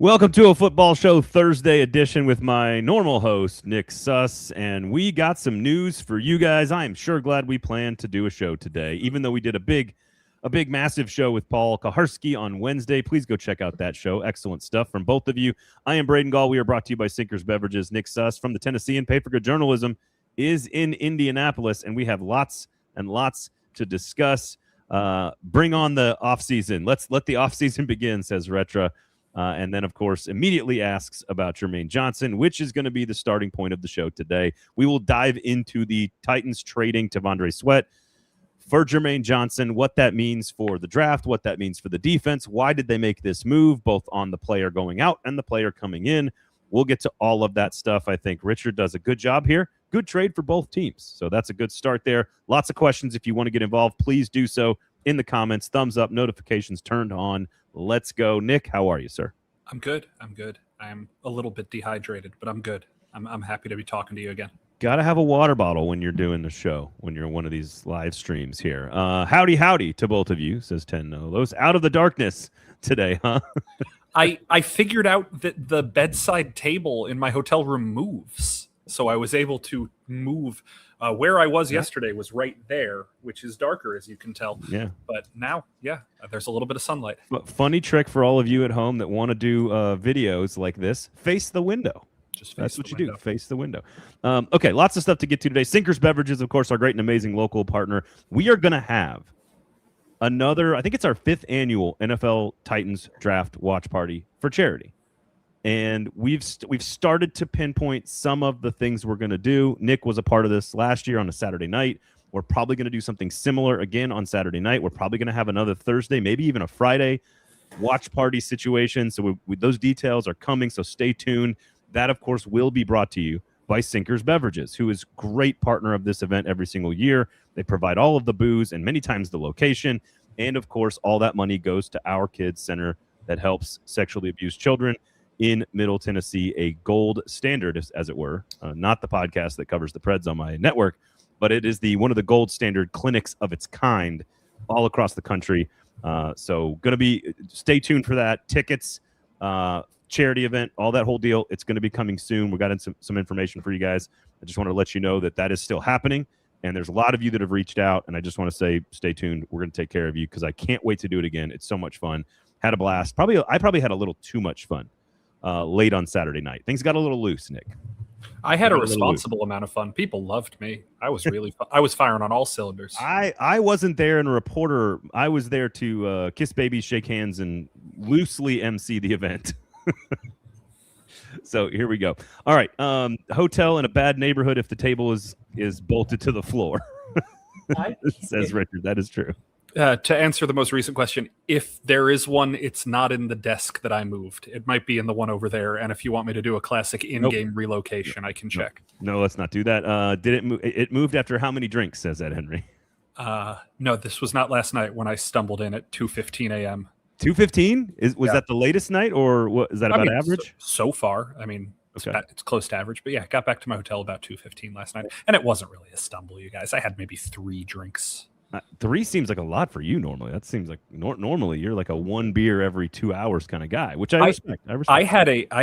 Welcome to a football show Thursday edition with my normal host, Nick Suss, and we got some news for you guys. I am sure glad we planned to do a show today, even though we did a big, massive show with Paul Kaharski on Wednesday. Please go check out that show. Excellent stuff from both of you. I am Braden Gall. We are brought to you by Sinkers Beverages. Nick Suss from the Tennessean Pay for Good Journalism is in Indianapolis, and we have lots and lots to discuss. Bring on the offseason. Let's let the offseason begin, says Retra. And then, of course, immediately asks about Jermaine Johnson, which is going to be the starting point of the show today. We will dive into the Titans trading T'Vondre Sweat for Jermaine Johnson, what that means for the draft, what that means for the defense. Why did they make this move, both on the player going out and the player coming in? We'll get to all of that stuff. I think Richard does a good job here. Good trade for both teams. So that's a good start there. Lots of questions. If you want to get involved, please do so in the comments. Thumbs up, notifications turned on. Let's go. Nick, how are you, sir? I'm good. I'm a little bit dehydrated, but I'm good. I'm happy to be talking to you again. Got to have a water bottle when you're doing the show, when you're one of these live streams here. Howdy to both of you, says 10 Nolos. Out of the darkness today, huh? I figured out that the bedside table in my hotel room moves, so I was able to move. Where I was yesterday was right there, which is darker, as you can tell. Yeah. But now, there's a little bit of sunlight. But funny trick for all of you at home that want to do videos like this, face the window. That's what you do. Face the window. Okay, lots of stuff to get to today. Sinkers Beverages, of course, our great and amazing local partner. We are going to have another, I think it's our 5th annual NFL Titans Draft Watch Party for charity. And we've started to pinpoint some of the things we're going to do. Nick was a part of this last year on a Saturday night. We're probably going to do something similar again on Saturday night. We're probably going to have another Thursday, maybe even a Friday watch party situation. So those details are coming, so stay tuned. That, of course, will be brought to you by Sinkers Beverages, who is a great partner of this event every single year. They provide all of the booze and many times the location. And, of course, all that money goes to Our Kids Center that helps sexually abused children in Middle Tennessee, a gold standard, as it were. Not the podcast that covers the Preds on my network, but it is one of the gold standard clinics of its kind all across the country. So going to be, stay tuned for that. Tickets, charity event, all that whole deal. It's going to be coming soon. We got in some information for you guys. I just want to let you know that is still happening. And there's a lot of you that have reached out, and I just want to say, stay tuned. We're going to take care of you because I can't wait to do it again. It's so much fun. Had a blast. I probably had a little too much fun late on Saturday night. Things got a little loose, Nick. I had a responsible amount of fun. People loved me. I was really I was firing on all cylinders. I wasn't there, and a reporter. I was there to kiss babies, shake hands, and loosely MC the event. So here we go. All right. Hotel in a bad neighborhood if the table is bolted to the floor. Says Richard. That is true. To answer the most recent question, if there is one, it's not in the desk that I moved. It might be in the one over there. And if you want me to do a classic in-game relocation, I can check. No, let's not do that. Did it move? It moved after how many drinks, says Ed Henry? No, this was not last night when I stumbled in at 2:15 a.m. 2:15? Was that the latest night, or what? Is that about average? So far, I mean, it's close to average. But yeah, got back to my hotel about 2:15 last night. And it wasn't really a stumble, you guys. I had maybe 3 drinks. 3 seems like a lot for you normally. That seems like normally you're like a 1 beer every 2 hours kind of guy, which I respect. I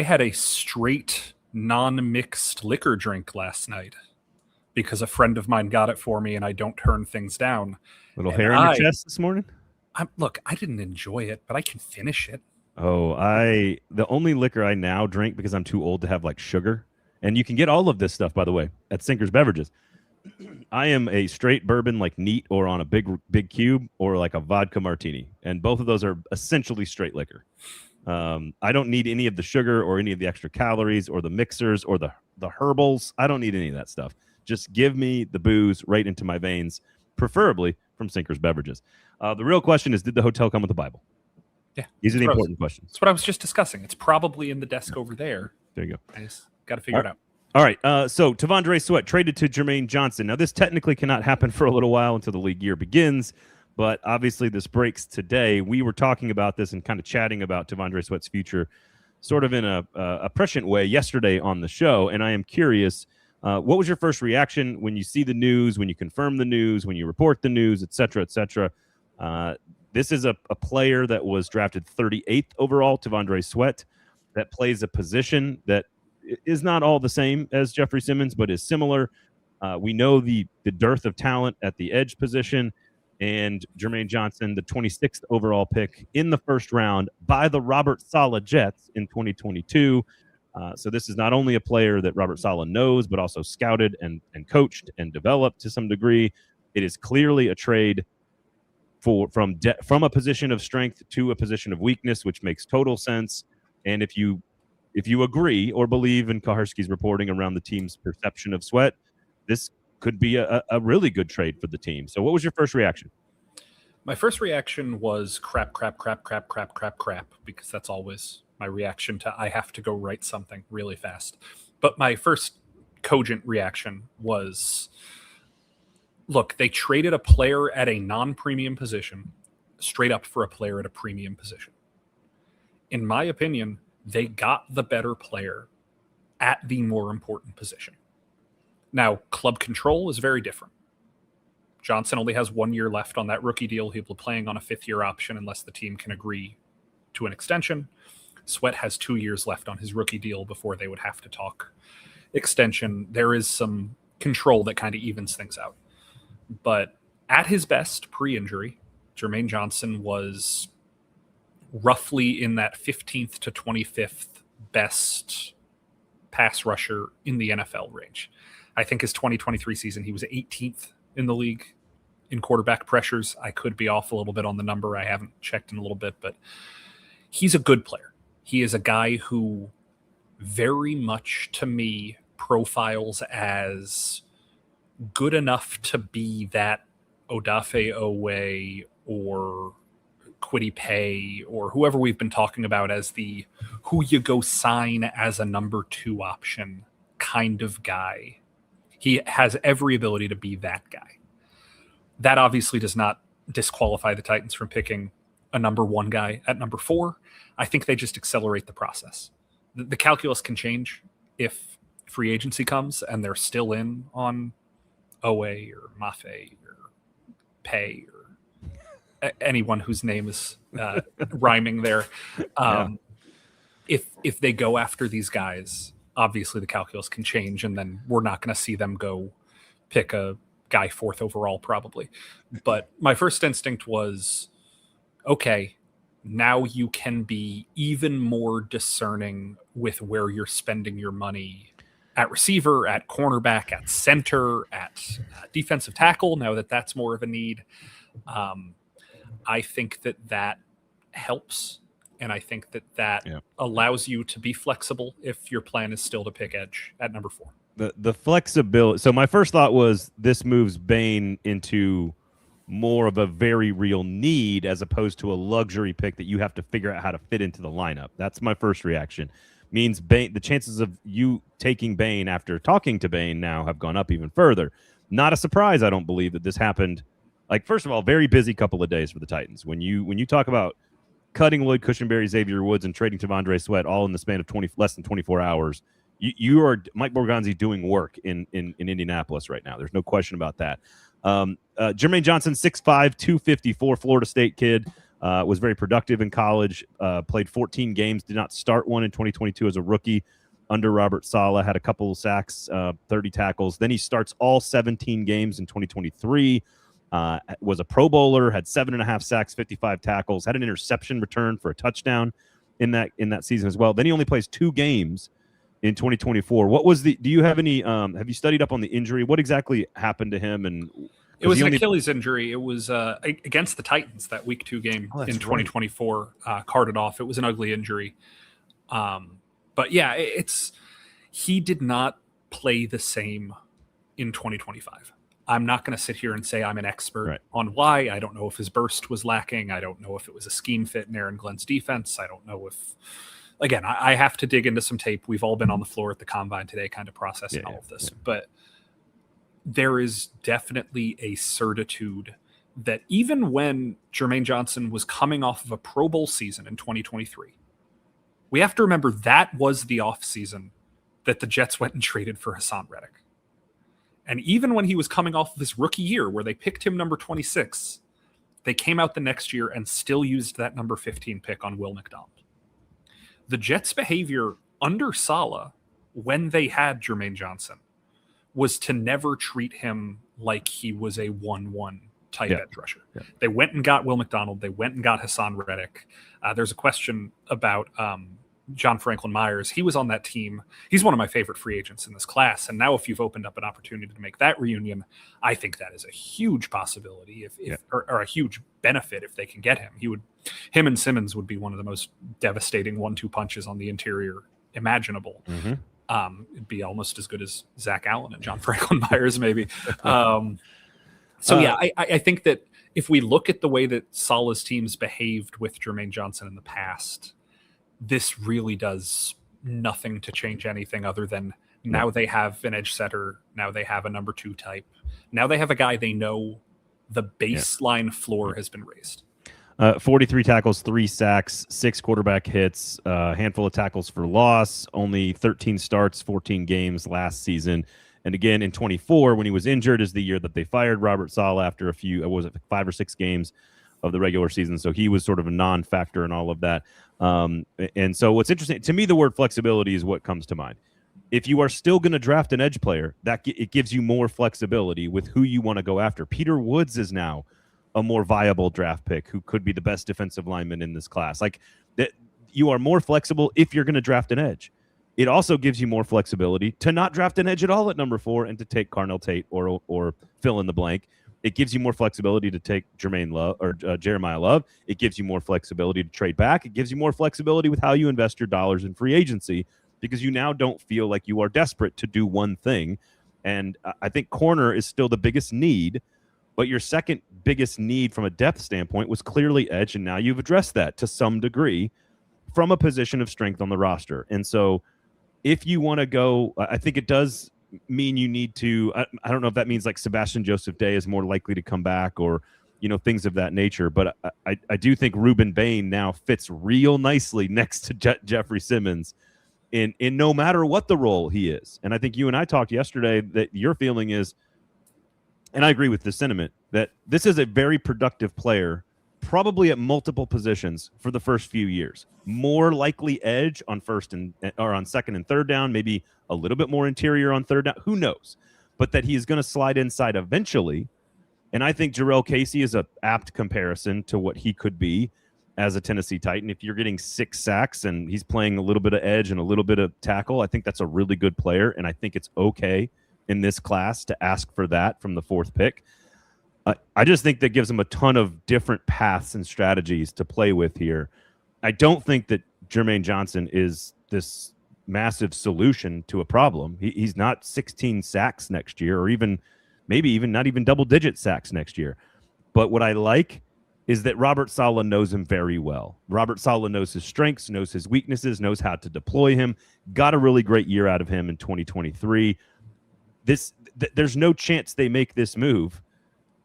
had a straight non-mixed liquor drink last night because a friend of mine got it for me, and I don't turn things down. Little hair on your chest this morning? Look, I didn't enjoy it, but I can finish it. Oh, the only liquor I now drink because I'm too old to have like sugar, and you can get all of this stuff, by the way, at Sinkers Beverages. I am a straight bourbon, like neat, or on a big cube, or like a vodka martini, and both of those are essentially straight liquor. I don't need any of the sugar or any of the extra calories or the mixers or the herbals. I don't need any of that stuff. Just give me the booze right into my veins, preferably from Sinkers Beverages. The real question is, did the hotel come with a Bible? Yeah. These are the important questions. That's what I was just discussing. It's probably in the desk over there. There you go. I just got to figure it out. All right, so T'Vondre Sweat traded to Jermaine Johnson. Now, this technically cannot happen for a little while until the league year begins, but obviously this breaks today. We were talking about this and kind of chatting about T'Vondre Sweat's future sort of in a prescient way yesterday on the show, and I am curious, what was your first reaction when you see the news, when you confirm the news, when you report the news, et cetera, et cetera? This is a player that was drafted 38th overall, T'Vondre Sweat. that plays a position that is not all the same as Jeffrey Simmons, but is similar. We know the dearth of talent at the edge position, and Jermaine Johnson, the 26th overall pick in the first round by the Robert Saleh Jets in 2022. So this is not only a player that Robert Saleh knows, but also scouted and coached and developed to some degree. It is clearly a trade from a position of strength to a position of weakness, which makes total sense. And if you agree or believe in Kaharski's reporting around the team's perception of Sweat, this could be a really good trade for the team. So what was your first reaction? My first reaction was crap, because that's always my reaction to I have to go write something really fast. But my first cogent reaction was, look, they traded a player at a non-premium position straight up for a player at a premium position. In my opinion, they got the better player at the more important position. Now, club control is very different. Johnson only has 1 year left on that rookie deal. He'll be playing on a 5th-year option unless the team can agree to an extension. Sweat has 2 years left on his rookie deal before they would have to talk extension. There is some control that kind of evens things out. But at his best, pre-injury, Jermaine Johnson was roughly in that 15th to 25th best pass rusher in the NFL range. I think his 2023 season, he was 18th in the league in quarterback pressures. I could be off a little bit on the number. I haven't checked in a little bit, but he's a good player. He is a guy who very much, to me, profiles as good enough to be that Odafe Owe or Kwity Paye or whoever we've been talking about as the who you go sign as a number 2 option kind of guy. He has every ability to be that guy. That obviously does not disqualify the Titans from picking a number 1 guy at number 4. I think they just accelerate the process. The calculus can change if free agency comes and they're still in on Owe or Mafe or Pay or anyone whose name is rhyming there. If they go after these guys, obviously the calculus can change, and then we're not going to see them go pick a guy 4th overall probably. But my first instinct was, okay, now you can be even more discerning with where you're spending your money at receiver, at cornerback, at center, at defensive tackle, now that that's more of a need. I think that helps. And I think that allows you to be flexible if your plan is still to pick edge at number 4. The flexibility. So my first thought was this moves Bain into more of a very real need as opposed to a luxury pick that you have to figure out how to fit into the lineup. That's my first reaction. Means Bain, the chances of you taking Bain after talking to Bain now have gone up even further. Not a surprise, I don't believe, that this happened. Like, first of all, very busy couple of days for the Titans. When you talk about cutting Lloyd Cushenberry, Xavier Woods, and trading T'Vondre Sweat all in the span of less than 24 hours, you are Mike Borgonzi doing work in Indianapolis right now. There's no question about that. Jermaine Johnson, 6'5", 254, Florida State kid, was very productive in college, played 14 games, did not start one in 2022 as a rookie under Robert Saleh, had a couple of sacks, 30 tackles. Then he starts all 17 games in 2023. Was a Pro Bowler, had 7.5 sacks, 55 tackles, had an interception return for a touchdown in that season as well. Then he only plays 2 games in 2024. What was do you have any, have you studied up on the injury? What exactly happened to him? And it was an Achilles injury. It was against the Titans, that week 2 game in 2024, carted off. It was an ugly injury. But yeah, he did not play the same in 2025. I'm not going to sit here and say I'm an expert on why. I don't know if his burst was lacking. I don't know if it was a scheme fit in Aaron Glenn's defense. I don't know if, again, I have to dig into some tape. We've all been on the floor at the combine today kind of processing all of this. But there is definitely a certitude that even when Jermaine Johnson was coming off of a Pro Bowl season in 2023, we have to remember that was the offseason that the Jets went and traded for Hassan Reddick. And even when he was coming off of his rookie year where they picked him number 26, they came out the next year and still used that number 15 pick on Will McDonald. The Jets' behavior under Saleh, when they had Jermaine Johnson, was to never treat him like he was a 1-1 type edge rusher. Yeah. They went and got Will McDonald. They went and got Hassan Reddick. There's a question about John Franklin Myers. He was on that team. He's one of my favorite free agents in this class. And now if you've opened up an opportunity to make that reunion, I think that is a huge possibility or a huge benefit if they can get him. Him and Simmons would be one of the most devastating 1-2 punches on the interior imaginable. Mm-hmm. It'd be almost as good as Zach Allen and John Franklin Myers, maybe. I think that if we look at the way that Saleh's teams behaved with Jermaine Johnson in the past, this really does nothing to change anything other than now they have an edge setter. Now they have a number 2 type. Now they have a guy they know the baseline floor has been raised. 43 tackles, 3 sacks, 6 quarterback hits, a handful of tackles for loss, only 13 starts, 14 games last season. And again, in 24, when he was injured, is the year that they fired Robert Saleh after 5 or 6 games of the regular season. So he was sort of a non-factor in all of that. And so what's interesting, to me, the word flexibility is what comes to mind. If you are still going to draft an edge player, it gives you more flexibility with who you want to go after. Peter Woods is now a more viable draft pick who could be the best defensive lineman in this class. Like that, you are more flexible if you're going to draft an edge. It also gives you more flexibility to not draft an edge at all at number 4 and to take Carnell Tate or fill in the blank. It gives you more flexibility to take Jeremiah Love. It gives you more flexibility to trade back. It gives you more flexibility with how you invest your dollars in free agency because you now don't feel like you are desperate to do one thing. And I think corner is still the biggest need, but your second biggest need from a depth standpoint was clearly edge, and now you've addressed that to some degree from a position of strength on the roster. And so if you want to go, I think it does mean you need to, I don't know if that means like Sebastian Joseph Day is more likely to come back or, things of that nature. But I do think Reuben Bain now fits real nicely next to Jeffrey Simmons in no matter what the role he is. And I think you and I talked yesterday that your feeling is, and I agree with the sentiment, that this is a very productive player, probably at multiple positions for the first few years. More likely edge on on second and third down, maybe a little bit more interior on third down. Who knows? But that he's going to slide inside eventually. And I think Jarrell Casey is an apt comparison to what he could be as a Tennessee Titan. If you're getting 6 sacks and he's playing a little bit of edge and a little bit of tackle, I think that's a really good player. And I think it's okay in this class to ask for that from the 4th pick. I just think that gives him a ton of different paths and strategies to play with here. I don't think that Jermaine Johnson is this massive solution to a problem. He's not 16 sacks next year, or maybe not even double-digit sacks next year. But what I like is that Robert Saleh knows him very well. Robert Saleh knows his strengths, knows his weaknesses, knows how to deploy him. Got a really great year out of him in 2023. There's no chance they make this move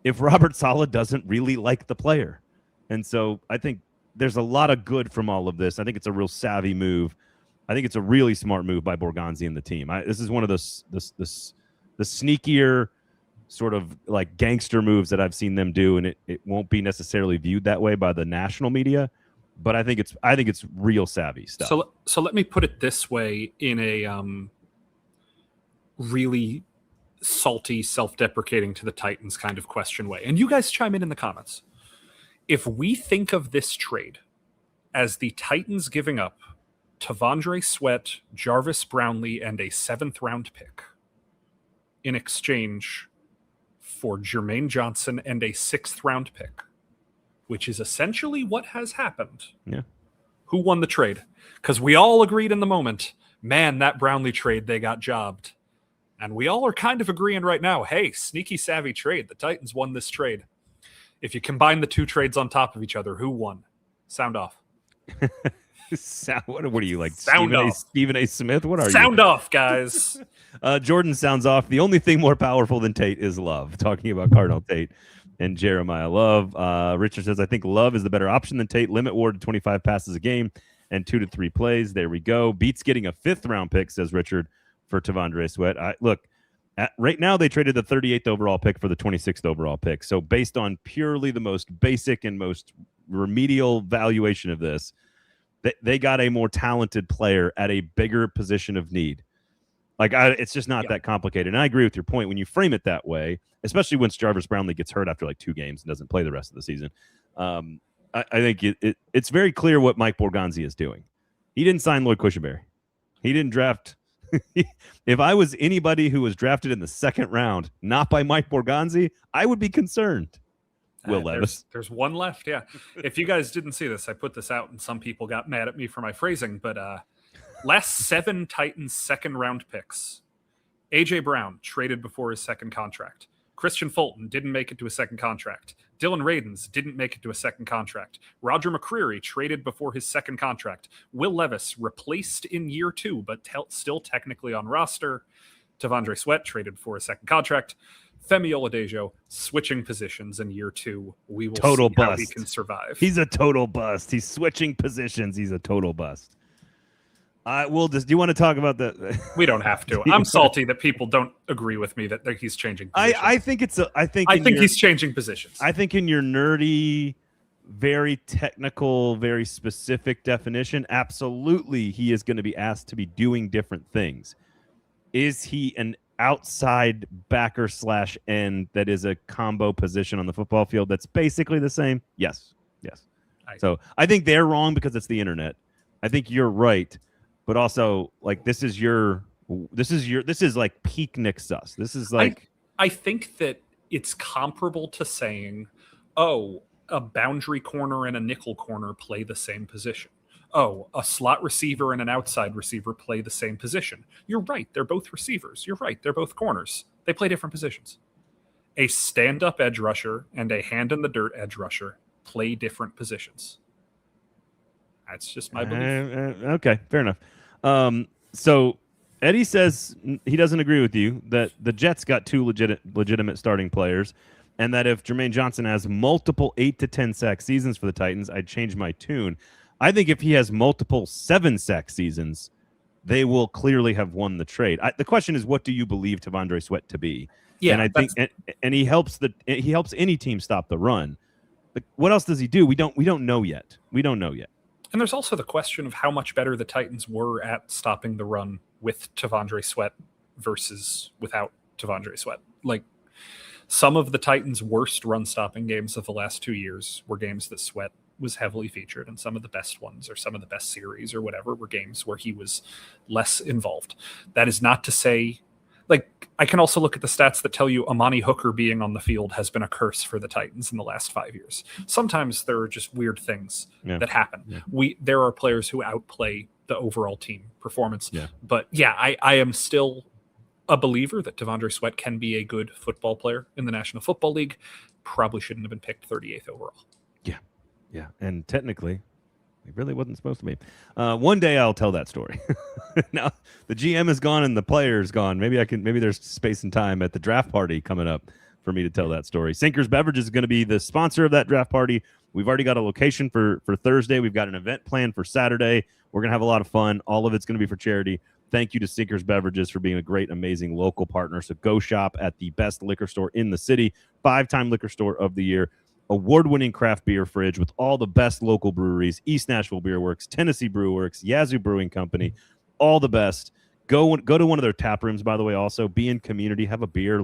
if Robert Saleh doesn't really like the player. And so I think there's a lot of good from all of this. I think it's a real savvy move. I think it's a really smart move by Borgonzi and the team. This is one of the sneakier sort of like gangster moves that I've seen them do, and it won't be necessarily viewed that way by the national media, but I think it's real savvy stuff. So let me put it this way in a really salty, self-deprecating to the Titans kind of question way. And you guys chime in the comments. If we think of this trade as the Titans giving up Tavondre Sweat, Jarvis Brownlee, and a 7th round pick in exchange for Jermaine Johnson and a 6th round pick, which is essentially what has happened. Yeah. Who won the trade? Because we all agreed in the moment, man, that Brownlee trade, they got jobbed. And we all are kind of agreeing right now, hey, sneaky savvy trade. The Titans won this trade. If you combine the 2 trades on top of each other, who won? Sound off. What are you like? Stephen A. Smith? What are you? Sound off, guys. Jordan sounds off. The only thing more powerful than Tate is Love. Talking about Carnell Tate and Jeremiah Love. Richard says, I think Love is the better option than Tate. Limit Ward to 25 passes a game and 2 to 3 plays. There we go. Beats getting a 5th round pick, says Richard, for Tavondre Sweat. Right now they traded the 38th overall pick for the 26th overall pick. So based on purely the most basic and most remedial valuation of this, They got a more talented player at a bigger position of need. It's just not that complicated. And I agree with your point when you frame it that way, especially once Jarvis Brownlee gets hurt after like 2 games and doesn't play the rest of the season. I think it's very clear what Mike Borgonzi is doing. He didn't sign Lloyd Cushenberry. He didn't draft. If I was anybody who was drafted in the 2nd round, not by Mike Borgonzi, I would be concerned. Will Levis. There's one left, yeah. If you guys didn't see this, I put this out and some people got mad at me for my phrasing, but last 7 Titans 2nd round picks. A.J. Brown traded before his 2nd contract. Christian Fulton didn't make it to a 2nd contract. Dylan Radins didn't make it to a 2nd contract. Roger McCreary traded before his 2nd contract. Will Levis replaced in year 2, but still technically on roster. T'Vondre Sweat traded for a 2nd contract. Femi Oladejo switching positions in year 2. We will total see bust. how he can survive. He's a total bust. He's switching positions. He's a total bust. Do you want to talk about that? We don't have to. I'm salty that people don't agree with me that he's changing positions. I think he's changing positions. I think in your nerdy, very technical, very specific definition, absolutely he is going to be asked to be doing different things. Is he an outside backer / end that is a combo position on the football field that's basically the same? Yes. So I think they're wrong because it's the internet. I think you're right. But also, like, this is like peak Nick Suss. This is like I think that it's comparable to saying, oh, a boundary corner and a nickel corner play the same position. Oh, a slot receiver and an outside receiver play the same position. You're right. They're both receivers. You're right. They're both corners. They play different positions. A stand-up edge rusher and a hand-in-the-dirt edge rusher play different positions. That's just my belief. Okay, fair enough. So Eddie says he doesn't agree with you that the Jets got 2 legitimate starting players, and that if Jermaine Johnson has multiple 8 to 10 sack seasons for the Titans, I'd change my tune. I think if he has multiple 7 sack seasons, they will clearly have won the trade. The question is, what do you believe T'Vondre Sweat to be? Yeah, and I think, and he helps any team stop the run. But what else does he do? We don't know yet. And there's also the question of how much better the Titans were at stopping the run with T'Vondre Sweat versus without T'Vondre Sweat. Like, some of the Titans' worst run-stopping games of the last 2 years were games that Sweat was heavily featured, and some of the best ones or some of the best series or whatever were games where he was less involved. That is not to say, like, I can also look at the stats that tell you Amani Hooker being on the field has been a curse for the Titans in the last 5 years. Sometimes there are just weird things that happen. Yeah. There are players who outplay the overall team performance. Yeah. But yeah, I am still a believer that T'Vondre Sweat can be a good football player in the National Football League. Probably shouldn't have been picked 38th overall. Yeah. And technically, he really wasn't supposed to be. One day I'll tell that story. Now the GM is gone and the player is gone. Maybe there's space and time at the draft party coming up for me to tell that story. Sinkers Beverages is going to be the sponsor of that draft party. We've already got a location for Thursday. We've got an event planned for Saturday. We're going to have a lot of fun. All of it's going to be for charity. Thank you to Sinkers Beverages for being a great, amazing local partner. So go shop at the best liquor store in the city, 5-time liquor store of the year. Award-winning craft beer fridge with all the best local breweries, East Nashville Beer Works, Tennessee Brew Works, Yazoo Brewing Company, all the best. Go to one of their tap rooms, by the way, also. Be in community, have a beer,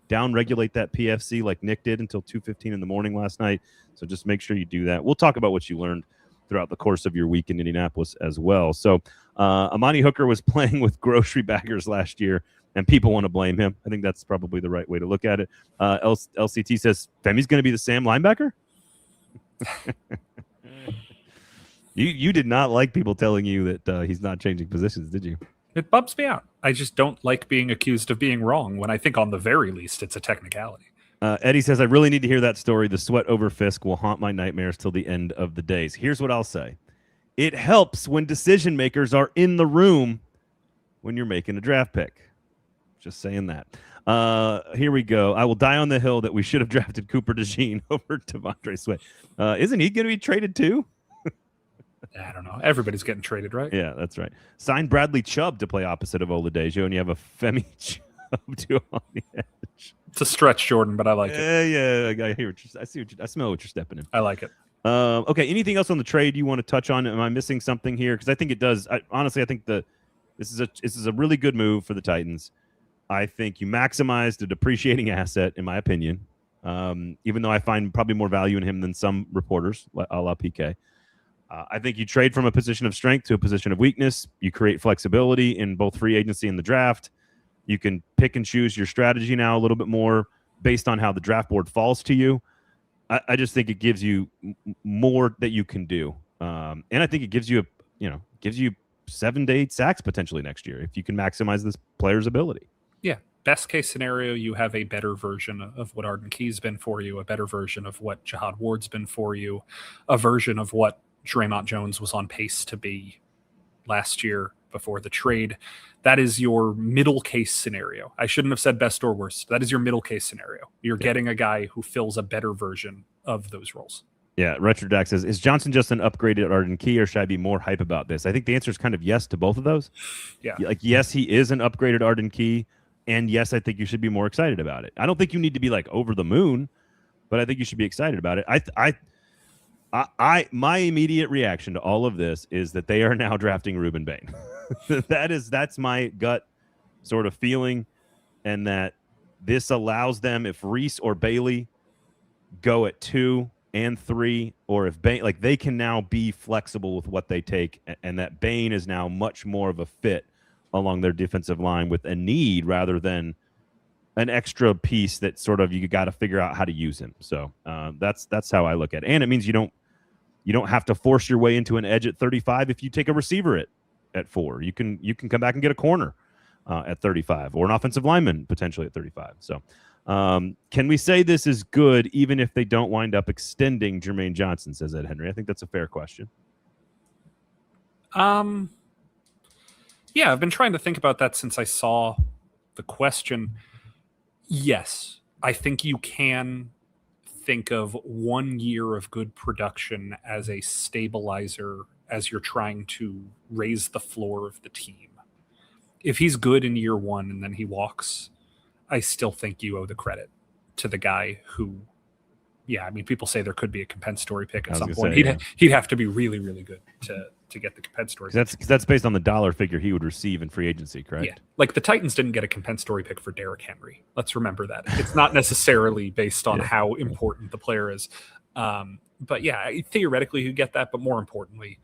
down-regulate that PFC like Nick did until 2:15 in the morning last night. So just make sure you do that. We'll talk about what you learned throughout the course of your week in Indianapolis as well. So Amani Hooker was playing with grocery baggers last year, and people want to blame him. I think that's probably the right way to look at it. LCT says, Femi's going to be the Sam linebacker? You did not like people telling you that he's not changing positions, did you? It bumps me out. I just don't like being accused of being wrong when I think on the very least it's a technicality. Eddie says, I really need to hear that story. The sweat over Fisk will haunt my nightmares till the end of the days. Here's what I'll say. It helps when decision makers are in the room when you're making a draft pick. Just saying that. Here we go. I will die on the hill that we should have drafted Cooper DeJean over T'Vondre Sweat. Isn't he going to be traded too? I don't know. Everybody's getting traded, right? Yeah, that's right. Sign Bradley Chubb to play opposite of Oladejo, and you have a Femi Chubb to on the edge. It's a stretch, Jordan, but I like it. Yeah. I hear what I smell what you're stepping in. I like it. Okay, anything else on the trade you want to touch on? Am I missing something here? Because I think it does. Honestly, I think this is a really good move for the Titans. I think you maximized a depreciating asset, in my opinion, even though I find probably more value in him than some reporters, a la PK. I think you trade from a position of strength to a position of weakness. You create flexibility in both free agency and the draft. You can pick and choose your strategy now a little bit more based on how the draft board falls to you. I just think it gives you more that you can do, and I think it gives you 7 to 8 sacks potentially next year if you can maximize this player's ability. Yeah, best case scenario, you have a better version of what Arden Key's been for you, a better version of what Jihad Ward's been for you, a version of what Jermaine Jones was on pace to be last year before the trade. That is your middle case scenario. I shouldn't have said best or worst. That is your middle case scenario. You're getting a guy who fills a better version of those roles. Yeah, Retro Dak says, is Johnson just an upgraded Arden Key, or should I be more hype about this? I think the answer is kind of yes to both of those. Yeah. Like, yes, he is an upgraded Arden Key, and yes, I think you should be more excited about it. I don't think you need to be like over the moon, but I think you should be excited about it. My immediate reaction to all of this is that they are now drafting Ruben Bain. That's my gut sort of feeling, and that this allows them, if Reese or Bailey go at 2 and 3, or if Bain, like, they can now be flexible with what they take, and that Bain is now much more of a fit along their defensive line with a need rather than an extra piece that sort of you got to figure out how to use him. So that's how I look at it. And it means you don't have to force your way into an edge at 35 if you take a receiver at 4. You can come back and get a corner at 35, or an offensive lineman potentially at 35. So can we say this is good even if they don't wind up extending Jermaine Johnson, says Ed Henry? I think that's a fair question. Yeah, I've been trying to think about that since I saw the question. Yes, I think you can think of 1 year of good production as a stabilizer as you're trying to raise the floor of the team. If he's good in year 1 and then he walks, I still think you owe the credit to the guy who, yeah, I mean, people say there could be a compensatory pick at some point. He'd have to be really, really good to get the compensatory pick. That's based on the dollar figure he would receive in free agency, correct? Yeah, like the Titans didn't get a compensatory pick for Derrick Henry. Let's remember that. It's not necessarily based on how important the player is. But yeah, theoretically you get that, but more importantly,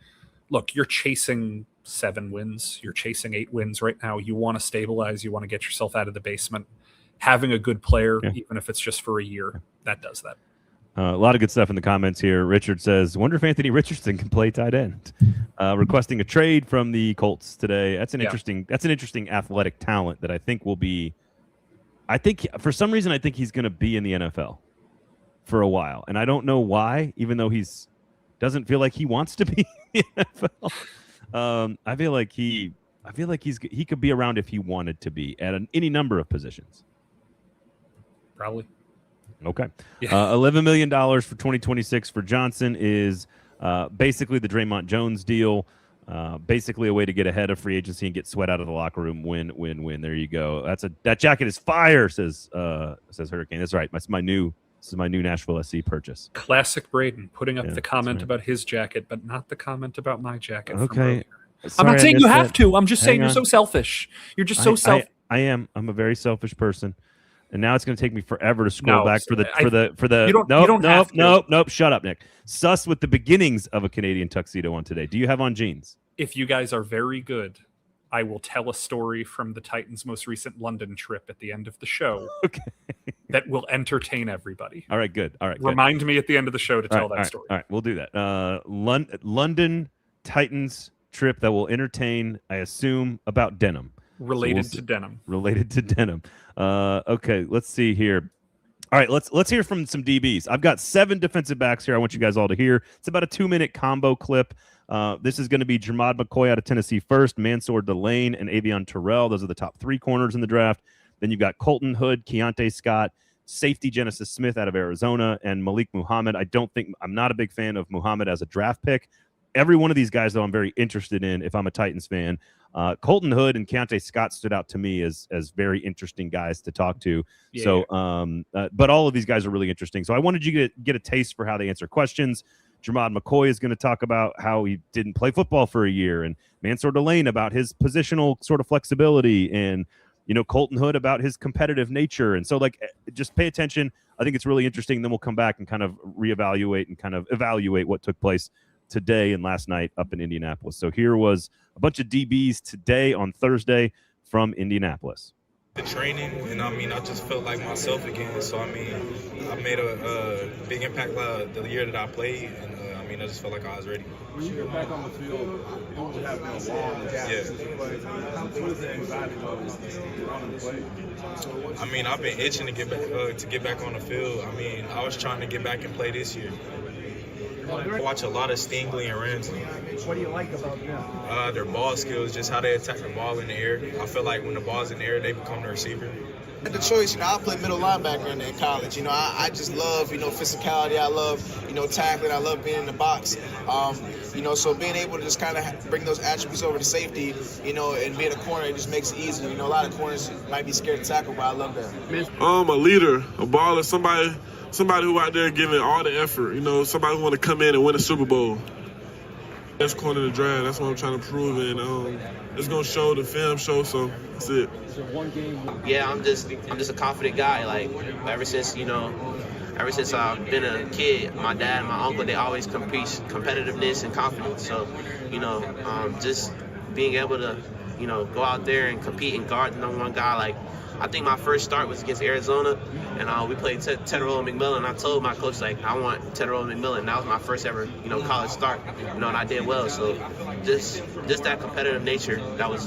look, you're chasing 7 wins. You're chasing 8 wins right now. You want to stabilize. You want to get yourself out of the basement. Having a good player, even if it's just for a year, that does that. A lot of good stuff in the comments here. Richard says, wonder if Anthony Richardson can play tight end. Requesting a trade from the Colts today. That's an interesting athletic talent that I think will be, for some reason, I think he's going to be in the NFL for a while. And I don't know why, even though doesn't feel like he wants to be in the NFL. I feel like he could be around if he wanted to be at any number of positions. Probably. Okay. Yeah. $11 million for 2026 for Johnson is basically the Draymond Jones deal. Basically a way to get ahead of free agency and get sweat out of the locker room. Win. There you go. That jacket is fire, says Hurricane. That's right. This is my new Nashville SC purchase. Classic Braden putting up the comment about his jacket, but not the comment about my jacket. Okay. I'm not saying you have to. I'm just saying you're so selfish. You're just so selfish. I am. I'm a very selfish person. And now it's going to take me forever to scroll back for the. Nope. Shut up, Nick. Sus with the beginnings of a Canadian tuxedo on today. Do you have on jeans? If you guys are very good, I will tell a story from the Titans' most recent London trip at the end of the show. Okay. That will entertain everybody. All right, good. All right, remind me at the end of the show to tell that story. All right, we'll do that. London Titans trip that will entertain, I assume, about denim. Related to denim. Okay, let's see here. All right, let's hear from some DBs. I've got 7 defensive backs here I want you guys all to hear. It's about a 2-minute combo clip. This is going to be Jermad McCoy out of Tennessee first, Mansour Delane, and Avion Terrell. Those are the top 3 corners in the draft. Then you've got Colton Hood, Keontae Scott, safety Genesis Smith out of Arizona, and Malik Muhammad. I'm not a big fan of Muhammad as a draft pick. Every one of these guys, though, I'm very interested in if I'm a Titans fan. Colton Hood and Keontae Scott stood out to me as very interesting guys to talk to. Yeah. So, but all of these guys are really interesting. So I wanted you to get a taste for how they answer questions. Jermaine McCoy is going to talk about how he didn't play football for a year, and Mansour Delane about his positional sort of flexibility, and Colton Hood about his competitive nature. And so, like, just pay attention. I think it's really interesting. Then we'll come back and kind of reevaluate and kind of evaluate what took place today and last night up in Indianapolis. So here was a bunch of DBs today on Thursday from Indianapolis. The training, and I just felt like myself again. So I made a big impact the year that I played, and I just felt like I was ready. When you get back on the field, it would have been a long gap since you played. What is the anxiety level on the play? I've been itching to get back on the field. I was trying to get back and play this year. I watch a lot of Stingley and Ramsey. What do you like about them? Their ball skills, just how they attack the ball in the air. I feel like when the ball's in the air, they become the receiver. The choice, I play middle linebacker in college. I just love, physicality. I love, tackling. I love being in the box. So being able to just kind of bring those attributes over to safety, and being a corner, it just makes it easy. A lot of corners might be scared to tackle, but I love that. A leader, a baller, somebody who out there giving all the effort. Somebody who want to come in and win a Super Bowl. Best corner in the draft. That's what I'm trying to prove, and it's gonna show. The film show. So that's it. Yeah, I'm just a confident guy. Like ever since I've been a kid, my dad and my uncle, they always competitiveness and confidence. So just being able to go out there and compete and guard the number one guy. Like I think my first start was against Arizona, and we played Tetterow and McMillan. I told my coach, like, I want Tetterow and McMillan. That was my first ever, college start, and I did well. So just that competitive nature that was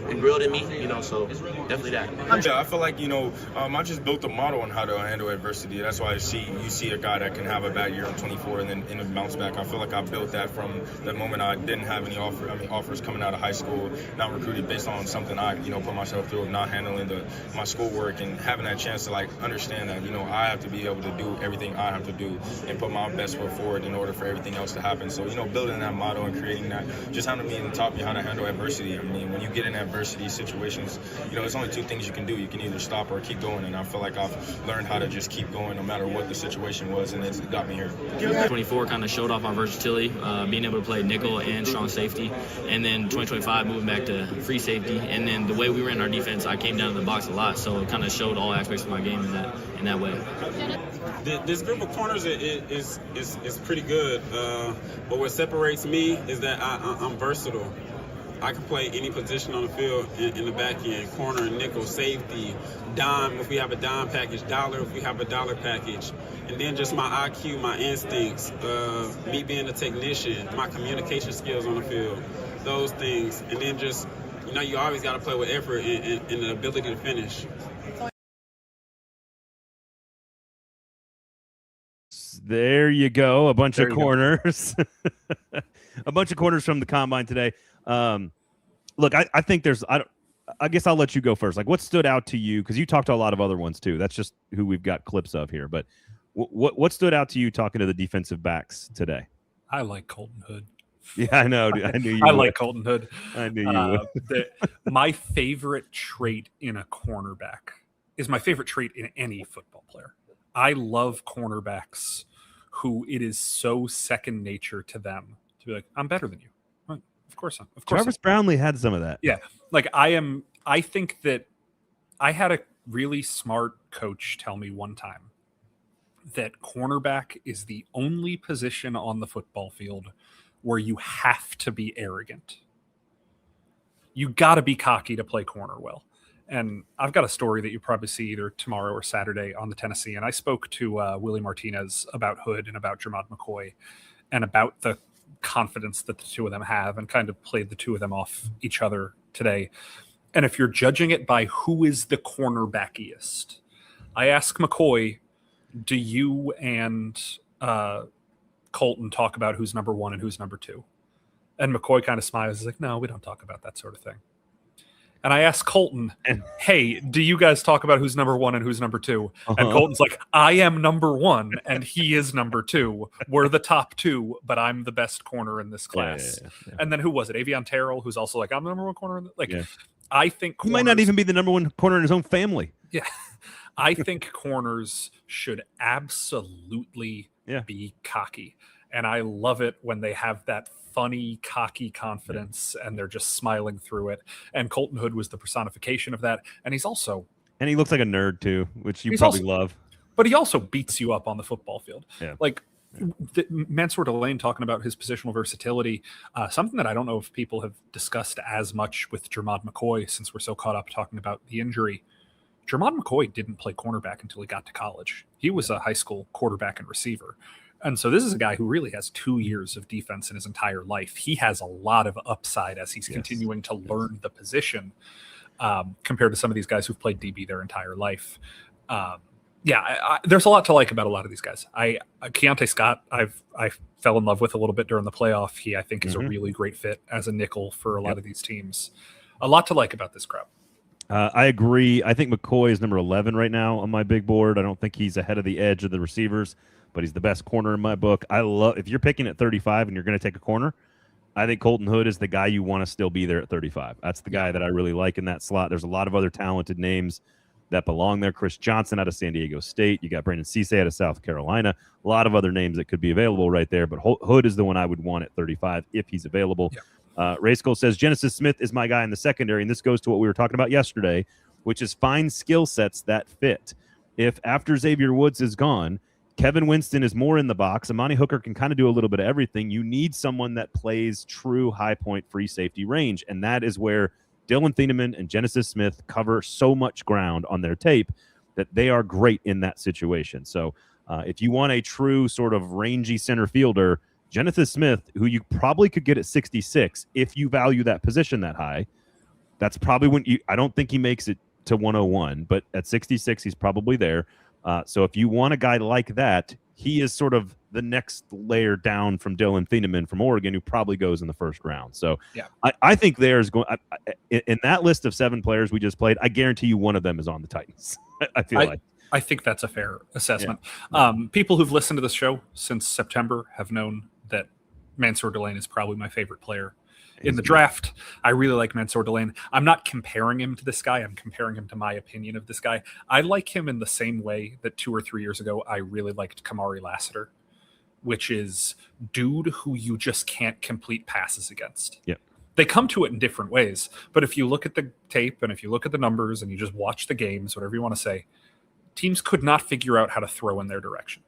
ingrailed in me, so definitely that. Yeah, I feel like, I just built a model on how to handle adversity. That's why you see a guy that can have a bad year in 24 and then bounce back. I feel like I built that from the moment I didn't have any offers coming out of high school, not recruited based on something I, put myself through of not handling my schoolwork, and having that chance to, like, understand that, I have to be able to do everything I have to do and put my best foot forward in order for everything else to happen. So, building that model and creating that just handed me and taught me how to handle adversity. When you get in adversity situations, there's only two things you can do. You can either stop or keep going, and I feel like I've learned how to just keep going no matter what the situation was, and it's got me here. 2024 kind of showed off my versatility, being able to play nickel and strong safety, and then 2025 moving back to free safety, and then the way we ran our defense, I came down to the box a lot, so it kind of showed all aspects of my game in that way. This group of corners is pretty good, but what separates me is that I'm versatile. I can play any position on the field in the back end, corner, nickel, safety, dime if we have a dime package, dollar if we have a dollar package. And then just my IQ, my instincts, me being a technician, my communication skills on the field, those things. And then just, you always got to play with effort and the ability to finish. There you go. A bunch of corners. A bunch of corners from the combine today. Look, I think I guess I'll let you go first. Like, what stood out to you? Because you talked to a lot of other ones too. That's just who we've got clips of here. But what stood out to you talking to the defensive backs today? I like Colton Hood. Yeah, I know. I knew you. I like Colton Hood. I knew you would. My favorite trait in a cornerback is my favorite trait in any football player. I love cornerbacks who it is so second nature to them to be like, I'm better than you. Of course. Travis Brownlee had some of that. Yeah. Like I think that I had a really smart coach tell me one time that cornerback is the only position on the football field where you have to be arrogant. You got to be cocky to play corner well. And I've got a story that you'll probably see either tomorrow or Saturday on the Tennessee. And I spoke to Willie Martinez about Hood and about Jermaine McCoy and about the confidence that the two of them have, and kind of played the two of them off each other today. And if you're judging it by who is the cornerbackiest, I ask McCoy, do you and Colton talk about who's number one and who's number two? And McCoy kind of smiles. He's like, no, we don't talk about that sort of thing. And I asked Colton, hey, do you guys talk about who's number one and who's number two? And Colton's like, I am number one and he is number two. We're the top two, but I'm the best corner in this class. Yeah. And then who was it? Avion Terrell, who's also like, I'm the number one corner. I think he might not even be the number one corner in his own family. Yeah. I think corners should absolutely be cocky. And I love it when they have that funny, cocky confidence and they're just smiling through it. And Colton Hood was the personification of that. And he's also... And he looks like a nerd too, which you probably love. But he also beats you up on the football field. Yeah. Like Mansour Delane talking about his positional versatility, something that I don't know if people have discussed as much with Jermaine McCoy since we're so caught up talking about the injury. Jermaine McCoy didn't play cornerback until he got to college. He was a high school quarterback and receiver. And so this is a guy who really has 2 years of defense in his entire life. He has a lot of upside as he's continuing to learn the position compared to some of these guys who've played DB their entire life. There's a lot to like about a lot of these guys. Keontae Scott, I fell in love with a little bit during the playoff. He, I think, is a really great fit as a nickel for a lot of these teams. A lot to like about this crowd. I agree. I think McCoy is number 11 right now on my big board. I don't think he's ahead of the edge of the receivers, but he's the best corner in my book. I love if you're picking at 35 and you're going to take a corner, I think Colton Hood is the guy you want to still be there at 35. That's the guy that I really like in that slot. There's a lot of other talented names that belong there. Chris Johnson out of San Diego State. You got Brandon Cisse out of South Carolina. A lot of other names that could be available right there, but Hood is the one I would want at 35 if he's available. Yeah. Ray Skull says, Genesis Smith is my guy in the secondary, and this goes to what we were talking about yesterday, which is find skill sets that fit. If after Xavier Woods is gone, Kevin Winston is more in the box, Amani Hooker can kind of do a little bit of everything. You need someone that plays true high point free safety range, and that is where Dylan Thieneman and Genesis Smith cover so much ground on their tape that they are great in that situation. So if you want a true sort of rangy center fielder, Genesis Smith, who you probably could get at 66 if you value that position that high, that's probably when you – I don't think he makes it to 101, but at 66 he's probably there. So if you want a guy like that, he is sort of the next layer down from Dylan Thieneman from Oregon, who probably goes in the first round. So I think there's going in that list of 7 players we just played, I guarantee you one of them is on the Titans. I think that's a fair assessment. People who've listened to this show since September have known that Mansour Delane is probably my favorite player in the draft. I really like Mansour Delane. I'm not comparing him to this guy. I'm comparing him to my opinion of this guy. I like him in the same way that 2 or 3 years ago I really liked Kamari Lassiter, which is dude who you just can't complete passes against. Yeah. They come to it in different ways, but if you look at the tape and if you look at the numbers and you just watch the games, whatever you want to say, teams could not figure out how to throw in their direction.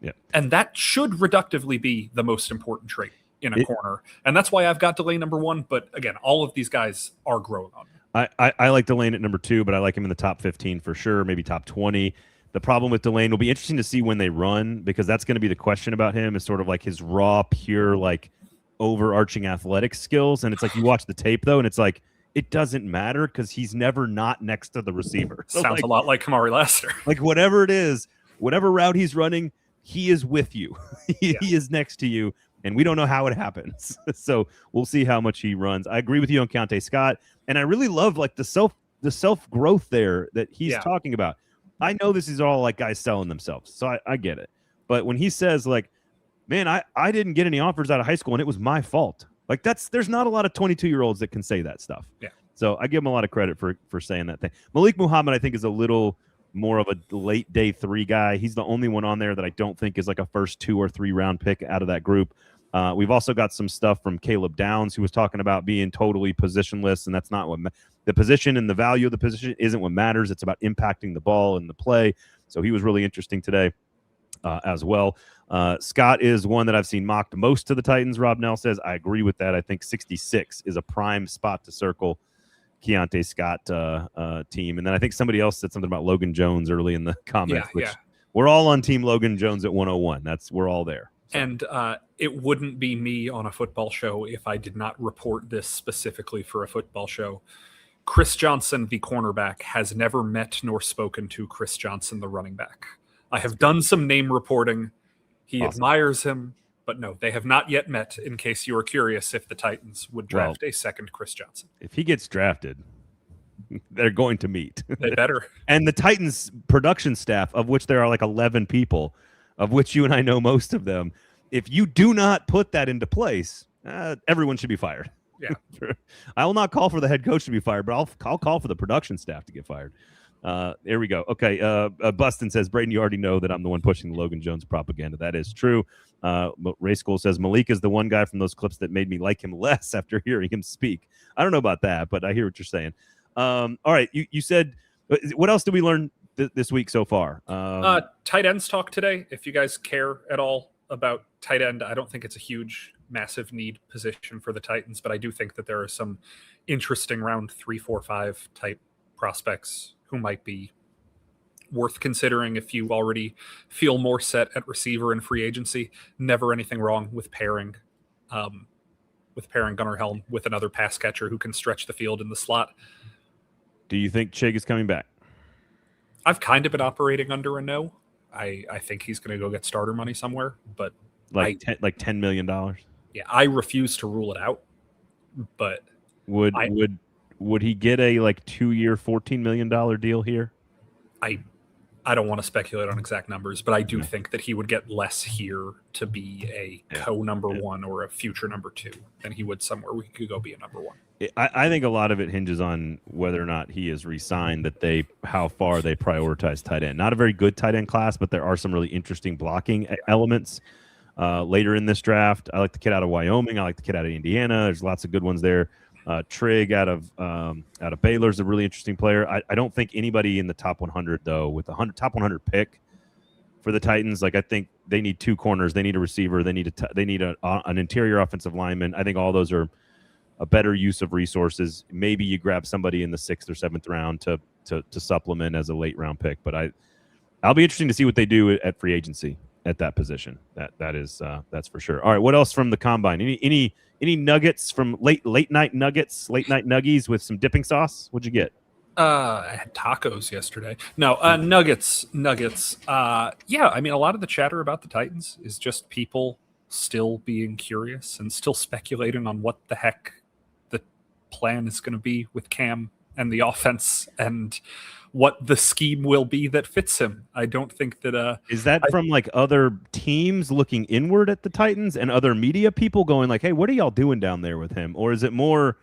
Yeah. And that should reductively be the most important trait in a corner. And that's why I've got Delane number 1. But again, all of these guys are growing on me. I like Delane at number 2, but I like him in the top 15 for sure, maybe top 20. The problem with Delane will be interesting to see when they run, because that's going to be the question about him is sort of like his raw, pure, like overarching athletic skills. And it's like you watch the tape though, and it's like, it doesn't matter because he's never not next to the receiver. So sounds a lot like Kamari Lassiter. Like whatever it is, whatever route he's running, he is with you. He is next to you, and we don't know how it happens. So we'll see how much he runs. I agree with you on Keontae Scott, and I really love like the self growth there that he's talking about. I know this is all like guys selling themselves, so I get it. But when he says like, man, I didn't get any offers out of high school, and it was my fault. Like there's not a lot of 22-year-olds that can say that stuff. Yeah. So I give him a lot of credit for saying that thing. Malik Muhammad, I think, is a little more of a late day 3 guy. He's the only one on there that I don't think is like a first 2 or 3 round pick out of that group. We've also got some stuff from Caleb Downs, who was talking about being totally positionless, and that's not what the position and the value of the position isn't what matters. It's about impacting the ball and the play. So he was really interesting today as well. Scott is one that I've seen mocked most to the Titans. Rob Nell says, I agree with that. I think 66 is a prime spot to circle Keontae Scott team. And then I think somebody else said something about Logan Jones early in the comments, which we're all on team Logan Jones at 101. We're all there. So. And it wouldn't be me on a football show if I did not report this specifically for a football show. Chris Johnson, the cornerback, has never met nor spoken to Chris Johnson, the running back. I have done some name reporting. He admires him, but no, they have not yet met, in case you are curious if the Titans would draft a second Chris Johnson. If he gets drafted, they're going to meet. They better. And the Titans production staff, of which there are like 11 people, of which you and I know most of them, if you do not put that into place, everyone should be fired. Yeah. I will not call for the head coach to be fired, but I'll call for the production staff to get fired. There we go. Okay. Bustin says, Braden, you already know that I'm the one pushing the Logan Jones propaganda. That is true. Ray School says, Malik is the one guy from those clips that made me like him less after hearing him speak. I don't know about that, but I hear what you're saying. All right. You said, what else did we learn this week so far? Tight ends talk today. If you guys care at all about tight end, I don't think it's a huge, massive need position for the Titans, but I do think that there are some interesting round 3, 4, 5 type prospects who might be worth considering if you already feel more set at receiver in free agency. Never anything wrong with pairing Gunnar Helm with another pass catcher who can stretch the field in the slot. Do you think Chig is coming back? I've kind of been operating under a no. I think he's going to go get starter money somewhere, but like $10 million. Yeah, I refuse to rule it out. But would he get a 2-year $14 million deal here? I don't want to speculate on exact numbers, but I do think that he would get less here to be a co-number one or a future number 2 than he would somewhere we could go be a number 1. I think a lot of it hinges on whether or not he is re-signed, how far they prioritize tight end. Not a very good tight end class, but there are some really interesting blocking elements later in this draft. I like the kid out of Wyoming. I like the kid out of Indiana. There's lots of good ones there. Trigg out of Baylor is a really interesting player. I don't think anybody in the top 100 though, with the top 100 pick for the Titans. I think they need 2 corners. They need a receiver. They need an interior offensive lineman. I think all those are a better use of resources. Maybe you grab somebody in the 6th or 7th round to supplement as a late round pick. But I'll be interesting to see what they do at free agency at that position. That's for sure. All right, what else from the combine? Any nuggets from late night nuggets, late night nuggies with some dipping sauce? What'd you get? I had tacos yesterday. No, nuggets. Yeah, I mean, a lot of the chatter about the Titans is just people still being curious and still speculating on what the heck the plan is going to be with Cam and the offense and what the scheme will be that fits him. I don't think that is that from other teams looking inward at the Titans and other media people going hey, what are y'all doing down there with him? Or is it more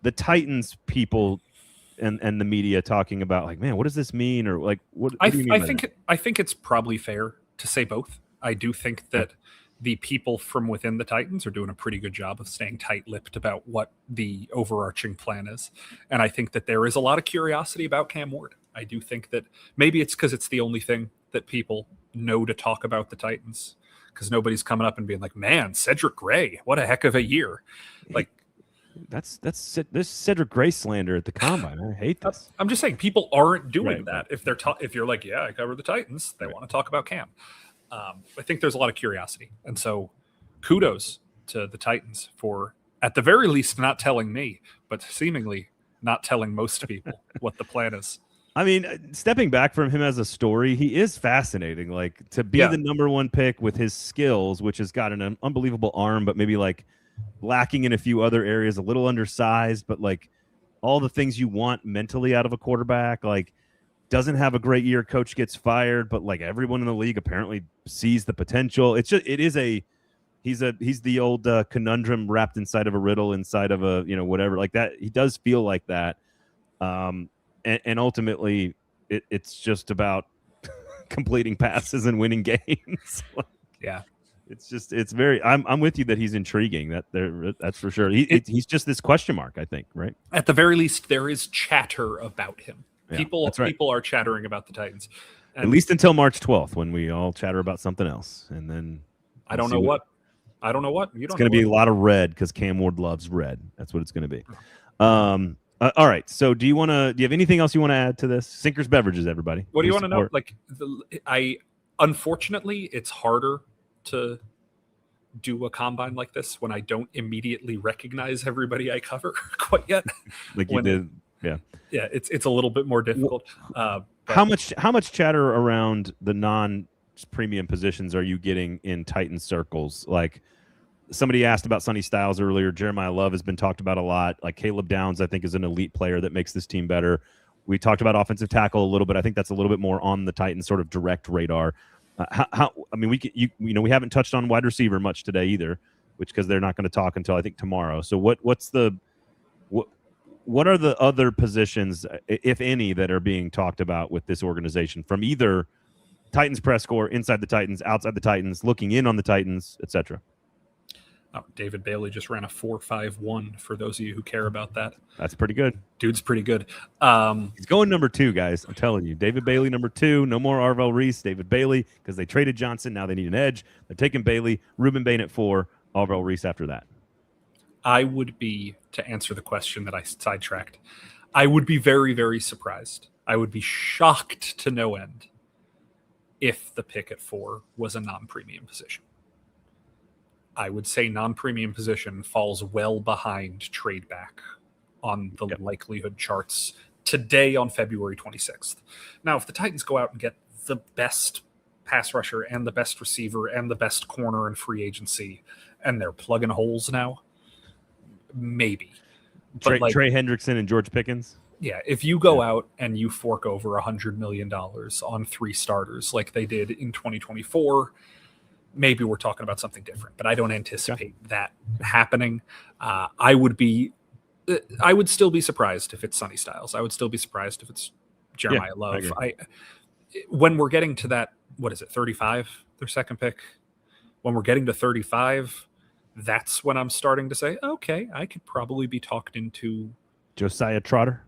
the Titans people and the media talking about man, what does this mean? Or what do you mean? I think it's probably fair to say both. I do think that the people from within the Titans are doing a pretty good job of staying tight-lipped about what the overarching plan is. And I think that there is a lot of curiosity about Cam Ward. I do think that maybe it's because it's the only thing that people know to talk about the Titans, because nobody's coming up and being man, Cedric Gray, what a heck of a year. That's this Cedric Gray slander at the combine. I hate this. I'm just saying people aren't doing that. If they're if you're yeah, I cover the Titans, they want to talk about Cam. I think there's a lot of curiosity. And so kudos to the Titans for, at the very least, not telling me, but seemingly not telling most people what the plan is. I mean, stepping back from him as a story, he is fascinating. To be the number 1 pick with his skills, which has got an unbelievable arm, but maybe lacking in a few other areas, a little undersized, but all the things you want mentally out of a quarterback, doesn't have a great year, coach gets fired, but everyone in the league apparently sees the potential. He's the old conundrum wrapped inside of a riddle, inside of a whatever that. He does feel like that, and ultimately it's just about completing passes and winning games. It's very. I'm with you that he's intriguing. That's for sure. He's just this question mark, I think, right? At the very least, there is chatter about him. Yeah, people are chattering about the Titans. And at least until March 12th, when we all chatter about something else. And then I don't know what. It's going to be a lot of red because Cam Ward loves red. That's what it's going to be. All right. So do you have anything else you want to add to this? Sinkers Beverages, everybody. What do you want to know? Unfortunately, it's harder to do a combine like this when I don't immediately recognize everybody I cover quite yet. You did. Yeah, it's a little bit more difficult. How much chatter around the non-premium positions are you getting in Titan circles? Somebody asked about Sonny Styles earlier. Jeremiah Love has been talked about a lot. Caleb Downs, I think, is an elite player that makes this team better. We talked about offensive tackle a little bit. I think that's a little bit more on the Titans sort of direct radar. We haven't touched on wide receiver much today either, because they're not going to talk until I think tomorrow. So what are the other positions, if any, that are being talked about with this organization from either Titans press corps, inside the Titans, outside the Titans, looking in on the Titans, etc.? Oh, David Bailey just ran a 4.51 for those of you who care about that. That's pretty good. Dude's pretty good. He's going number 2, guys. I'm telling you. David Bailey, number 2. No more Arvell Reese. David Bailey, because they traded Johnson. Now they need an edge. They're taking Bailey. Ruben Bain at 4. Arvell Reese after that. I would be, to answer the question that I sidetracked, I would be very, very surprised. I would be shocked to no end if the pick at 4 was a non-premium position. I would say non-premium position falls well behind trade back on the likelihood charts today on February 26th. Now, if the Titans go out and get the best pass rusher and the best receiver and the best corner in free agency, and they're plugging holes now, maybe. But Trey Hendrickson and George Pickens? Yeah, if you go out and you fork over $100 million on 3 starters like they did in 2024, maybe we're talking about something different, but I don't anticipate that happening. I would still be surprised if it's Sonny Styles. I would still be surprised if it's Jeremiah Love. When we're getting to that, what is it, 35, their second pick? When we're getting to 35, that's when I'm starting to say, okay, I could probably be talked into Josiah Trotter,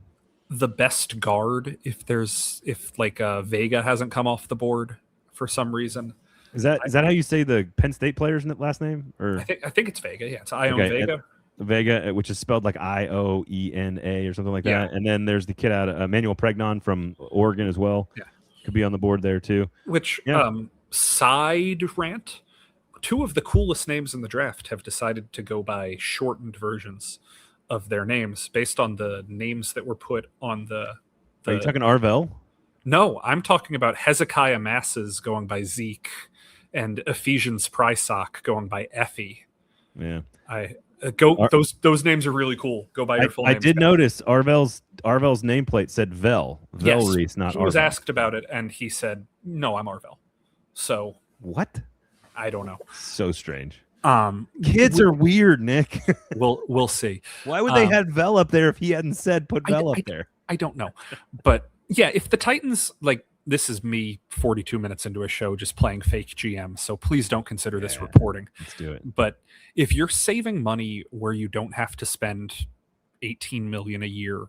the best guard, if Vega hasn't come off the board for some reason. Is that how you say the Penn State player's last name? Or I think it's Vega. Yeah, it's Ione Vega. Vega, which is spelled like Iona or something like that. And then there's the kid out of Emmanuel Pregnon from Oregon as well. Yeah, could be on the board there too. Which side rant? 2 of the coolest names in the draft have decided to go by shortened versions of their names based on the names that were put on the Are you talking Arvell? No, I'm talking about Hezekiah Masses going by Zeke and Ephesians Prysock going by Effie. Yeah. Those names are really cool. Go by your full name. I did notice Arvell's nameplate said Vel Reese, not Arvell. He was asked about it and he said, "No, I'm Arvell." So what? I don't know. So strange. Kids are weird, Nick. We'll see. Why would they have Vel up there if he hadn't said put Vel up there? I don't know. But yeah, if the Titans, this is me 42 minutes into a show just playing fake GM, so please don't consider this reporting. Let's do it. But if you're saving money where you don't have to spend $18 million a year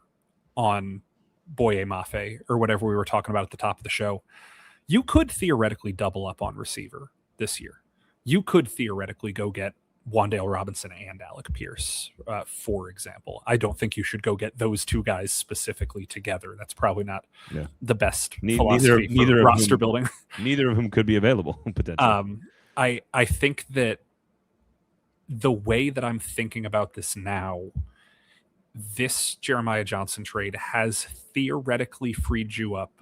on Boye Mafe or whatever we were talking about at the top of the show, you could theoretically double up on receiver this year. You could theoretically go get Wan'Dale Robinson and Alec Pierce, for example. I don't think you should go get those 2 guys specifically together. That's probably not the best philosophy for roster building. Neither of whom could be available potentially. I think that the way that I'm thinking about this now, this Jeremiah Johnson trade has theoretically freed you up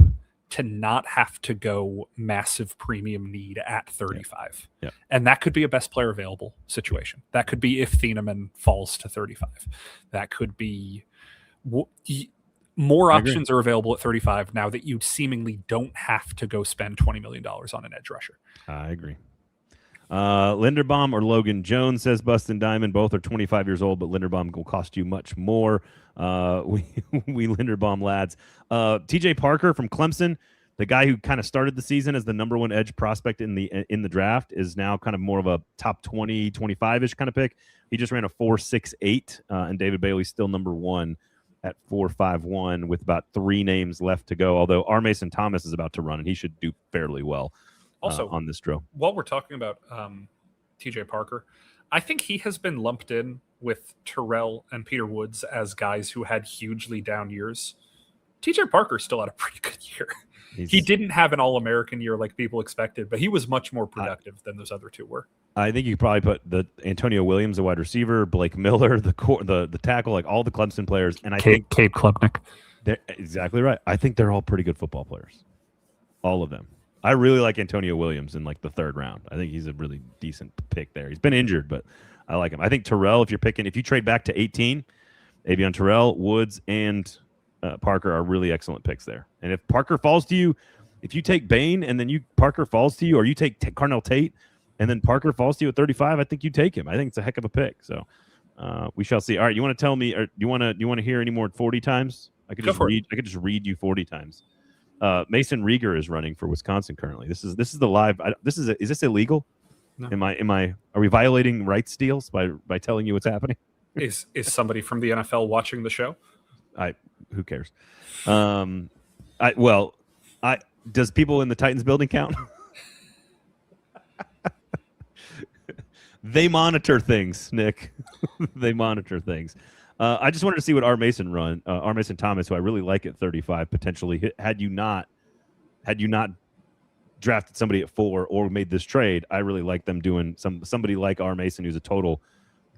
to not have to go massive premium need at 35. Yeah. And that could be a best player available situation. That could be if Thieneman falls to 35. That could be more options are available at 35 now that you seemingly don't have to go spend $20 million on an edge rusher. I agree. Linderbaum or Logan Jones, says Bustin' Diamond. Both are 25 years old, but Linderbaum will cost you much more. We Linderbaum lads. TJ Parker from Clemson, the guy who kind of started the season as the number 1 edge prospect in the draft, is now kind of more of a top 20, 25-ish kind of pick. He just ran a 4.68, and David Bailey's still number 1 at 4.51 with about 3 names left to go, although R. Mason Thomas is about to run, and he should do fairly well. Also, on this drill. While we're talking about TJ Parker, I think he has been lumped in with Terrell and Peter Woods as guys who had hugely down years. TJ Parker still had a pretty good year. He didn't have an All-American year like people expected, but he was much more productive than those other 2 were. I think you could probably put the Antonio Williams, the wide receiver, Blake Miller, the tackle, like all the Clemson players, and I think Cade Klubnik. They're exactly right. I think they're all pretty good football players, all of them. I really like Antonio Williams in the 3rd round. I think he's a really decent pick there. He's been injured, but I like him. I think Terrell, if you trade back to 18, Avion Terrell, Woods, and Parker are really excellent picks there. And if Parker falls to you, if you take Bain and then Parker falls to you, or you take Carnell Tate and then Parker falls to you at 35, I think you take him. I think it's a heck of a pick. So We shall see. All right, you want to tell me, or you want to hear any more 40 times? I could just read you 40 times. Mason Rieger is running for Wisconsin currently. This is the live. Is this illegal? No. Are we violating rights deals by telling you what's happening? Is somebody from the NFL watching the show? Who cares? Does people in the Titans building count? They monitor things, Nick. They monitor things. I just wanted to see what R. Mason Thomas, who I really like at 35, potentially. Had you not drafted somebody at 4 or made this trade, I really like them doing somebody like R. Mason, who's a total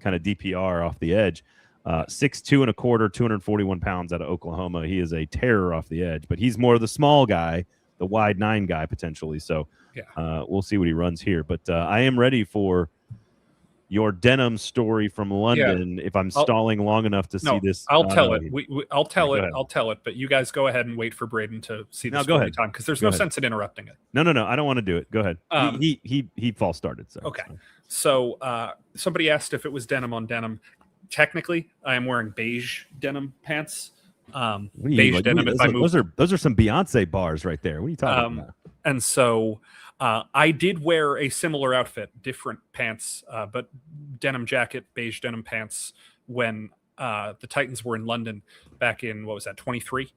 kind of DPR off the edge. 6'2 and a quarter, 241 pounds out of Oklahoma. He is a terror off the edge, but he's more the small guy, the wide 9 guy potentially. So we'll see what he runs here. But I am ready for your denim story from London. If I'm stalling long enough to see this, I'll tell it. I'll tell it. I'll tell it. But you guys go ahead and wait for Braden to see this story time, because there's no sense in interrupting it. No. I don't want to do it. Go ahead. He false started. So okay. So somebody asked if it was denim on denim. Technically, I am wearing beige denim pants. Beige denim. Those are some Beyonce bars right there. What are you talking about? And so I did wear a similar outfit, different pants, but denim jacket, beige denim pants when the Titans were in London back in, 23?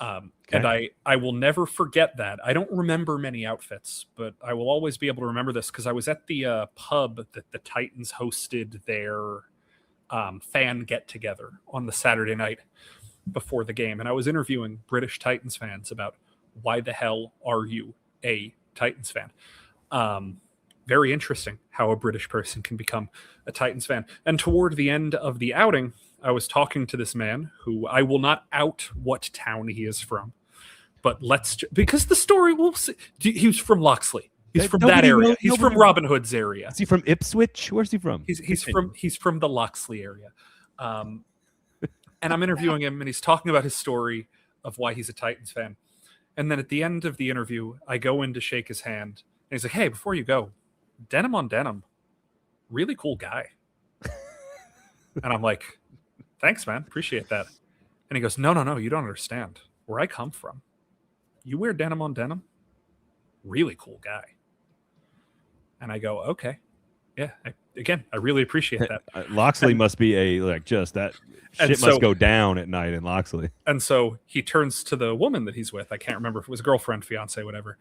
And I will never forget that. I don't remember many outfits, but I will always be able to remember this because I was at the pub that the Titans hosted their fan get-together on the Saturday night before the game. And I was interviewing British Titans fans about why the hell are you a Titans fan? Very interesting how a British person can become a Titans fan. And toward the end of the outing, I was talking to this man who I will not out what town he is from, but because the story will see. He was from Loxley. He's from that area. He's from Robin Hood's area. Is he from Ipswich? Where's he from? He's from the Loxley area. And I'm interviewing him, and he's talking about his story of why he's a Titans fan. And then at the end of the interview, I go in to shake his hand, and he's like, "Hey, before you go, denim on denim, really cool guy." And I'm like, "Thanks, man. Appreciate that." And he goes, No, you don't understand. Where I come from, you wear denim on denim, really cool guy. And I go, "Okay. Yeah, I really appreciate that." Loxley must be shit must go down at night in Loxley. And so he turns to the woman that he's with. I can't remember if it was girlfriend, fiance, whatever.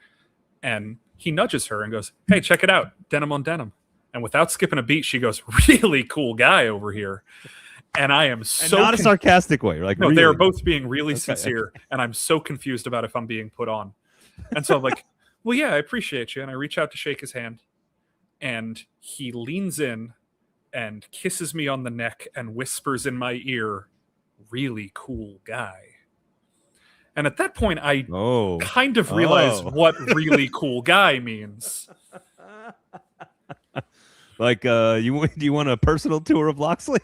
And he nudges her and goes, "Hey, check it out. Denim on denim." And without skipping a beat, she goes, "Really cool guy over here." And I am so... not a sarcastic way. Like, no, really. they're both being really sincere. And I'm so confused about if I'm being put on. And so I'm like, "Well, yeah, I appreciate you." And I reach out to shake his hand. And he leans in and kisses me on the neck and whispers in my ear, "Really cool guy." And at that point, I kind of realized what really cool guy means. Like, do you want a personal tour of Loxley?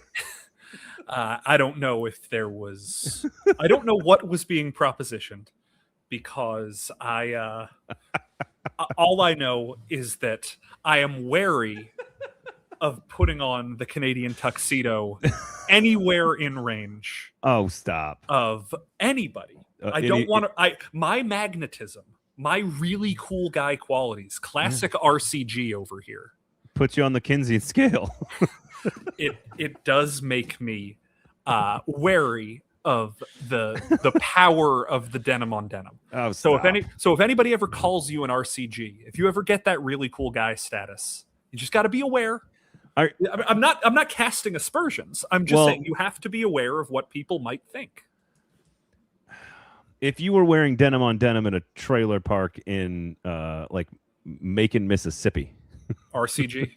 I don't know if there was... I don't know what was being propositioned, because all I know is that I am wary of putting on the Canadian tuxedo anywhere in range. Oh, stop. Of anybody. I don't want to... My magnetism, my really cool guy qualities, classic RCG over here. Put you on the Kinsey scale. It does make me wary of the power of the denim on denim. Oh, so if anybody ever calls you an RCG, if you ever get that really cool guy status, you just got to be aware. I'm not casting aspersions. I'm just saying you have to be aware of what people might think. If you were wearing denim on denim in a trailer park in Macon, Mississippi, RCG,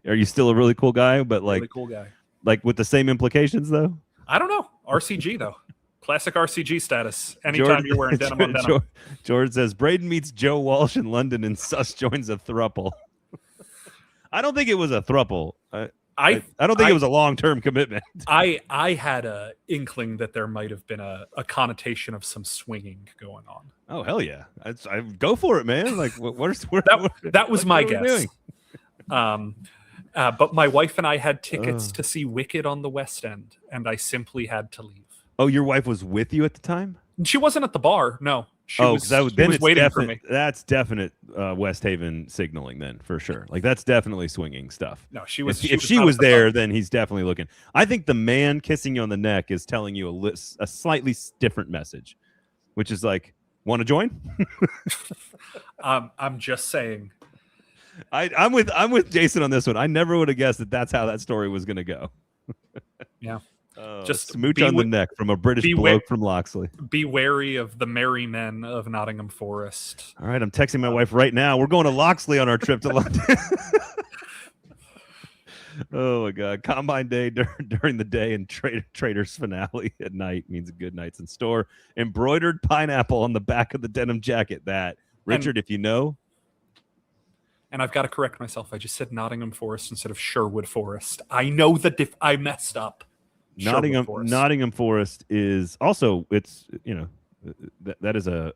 are you still a really cool guy? But really cool guy, like with the same implications though. I don't know. RCG though, classic RCG status. Anytime you're wearing denim on denim. George says Braden meets Joe Walsh in London and Sus joins a thruple. I don't think it was a thruple. I don't think it was a long-term commitment. I had a inkling that there might have been a connotation of some swinging going on. Oh hell yeah! I go for it, man. Like that was my guess. But my wife and I had tickets to see Wicked on the West End, and I simply had to leave. Oh, your wife was with you at the time? She wasn't at the bar. No. She was waiting for me. That's definite West Haven signaling then, for sure. Like, that's definitely swinging stuff. No, she was. If she was there, then he's definitely looking. I think the man kissing you on the neck is telling you a slightly different message, which is like, want to join? I'm just saying. I'm with Jason on this one. I never would have guessed that that's how that story was going to go. Yeah. Just smooch on the neck from a British bloke from Loxley. Be wary of the merry men of Nottingham Forest. All right, I'm texting my wife right now. We're going to Loxley on our trip to London. Oh my God! Combine day during the day and Trader's finale at night means good nights in store. Embroidered pineapple on the back of the denim jacket. That Richard, if you know. And I've got to correct myself. I just said Nottingham Forest instead of Sherwood Forest. I know I messed up. Nottingham Forest is also that is a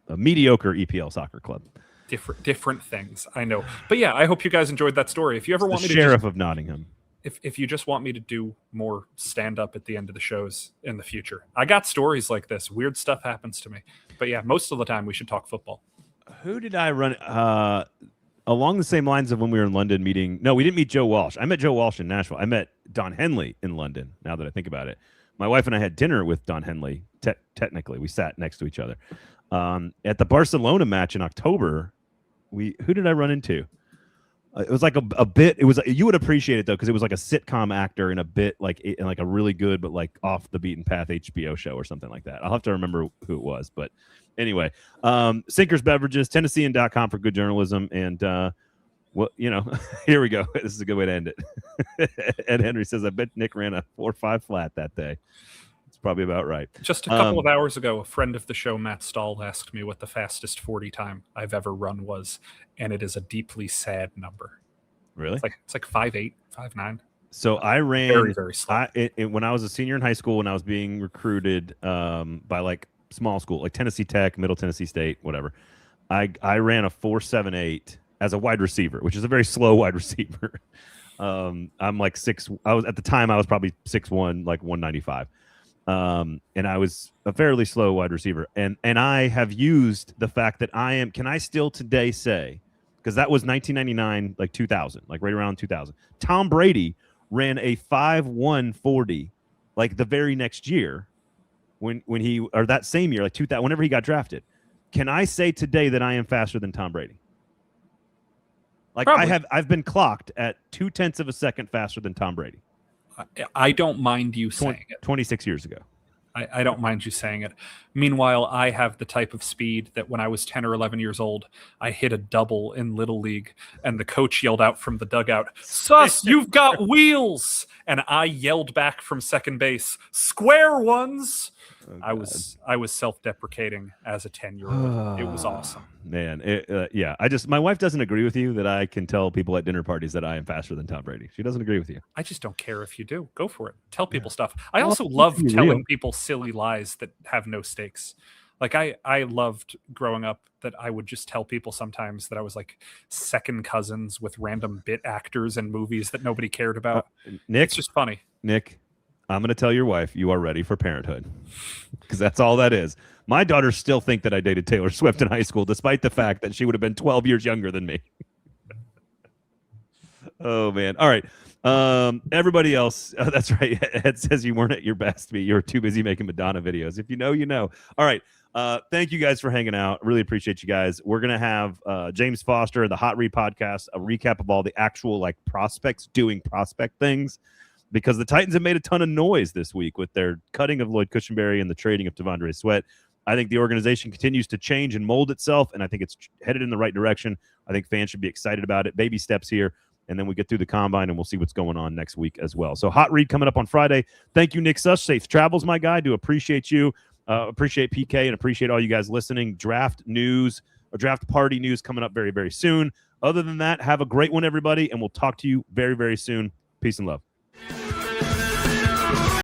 mediocre EPL soccer club. Different things, I know. But yeah, I hope you guys enjoyed that story. If you ever want me to sheriff of Nottingham. If you just want me to do more stand up at the end of the shows in the future, I got stories like this. Weird stuff happens to me. But yeah, most of the time we should talk football. Who did I run along the same lines of when we were in London meeting? No, we didn't meet Joe Walsh. I met Joe Walsh in Nashville. I met Don Henley in London, now that I think about it. My wife and I had dinner with Don Henley. Technically, we sat next to each other. At the Barcelona match in October, who did I run into? It was like a bit. It was, you would appreciate it though, because it was like a sitcom actor in a bit like a really good but like off the beaten path HBO show or something like that. I'll have to remember who it was, but anyway, Sinkers Beverages, Tennessean.com for good journalism, and here we go. This is a good way to end it. Ed Henry says, "I bet Nick ran a 4.5 flat that day." It's probably about right. Just a couple of hours ago, a friend of the show, Matt Stahl, asked me what the fastest 40 time I've ever run was, and it is a deeply sad number. Really? It's like 5.8, 5.9. So I ran very, very slow. When I was a senior in high school, when I was being recruited by like small school, like Tennessee Tech, Middle Tennessee State, whatever. I ran a 4.78 as a wide receiver, which is a very slow wide receiver. I'm like at the time I was probably 6'1", like 195. And I was a fairly slow wide receiver. And I have used the fact that can I still today say, because that was 1999, like 2000, like right around 2000. Tom Brady ran a 5.1 40 like the very next year when that same year, like 2000, whenever he got drafted. Can I say today that I am faster than Tom Brady? Like probably. I've been clocked at 0.2 of a second faster than Tom Brady. I don't mind you saying it. 26 years ago. I don't mind you saying it. Meanwhile, I have the type of speed that when I was 10 or 11 years old, I hit a double in Little League, and the coach yelled out from the dugout, "Sus, you've got wheels!" And I yelled back from second base, "Square ones!" Oh, I was self-deprecating as a 10-year-old. It was awesome. Man, yeah. My wife doesn't agree with you that I can tell people at dinner parties that I am faster than Tom Brady. She doesn't agree with you. I just don't care if you do. Go for it. Tell people stuff. I also love telling people silly lies that have no stakes. Like I loved growing up that I would just tell people sometimes that I was like second cousins with random bit actors in movies that nobody cared about. Nick, it's just funny. Nick, I'm going to tell your wife you are ready for parenthood, because that's all that is. My daughters still think that I dated Taylor Swift in high school, despite the fact that she would have been 12 years younger than me. Oh, man. All right. Everybody else. Oh, that's right. Ed says you weren't at your best. You were too busy making Madonna videos. If you know, you know. All right. Thank you guys for hanging out. Really appreciate you guys. We're going to have James Foster, the Hot Read podcast, a recap of all the actual like prospects doing prospect things, because the Titans have made a ton of noise this week with their cutting of Lloyd Cushenberry and the trading of Devondre Sweat. I think the organization continues to change and mold itself, and I think it's headed in the right direction. I think fans should be excited about it. Baby steps here, and then we get through the combine, and we'll see what's going on next week as well. So Hot Read coming up on Friday. Thank you, Nick Sush. Safe travels, my guy. Do appreciate you. Appreciate PK and appreciate all you guys listening. Draft party news coming up very, very soon. Other than that, have a great one, everybody, and we'll talk to you very, very soon. Peace and love.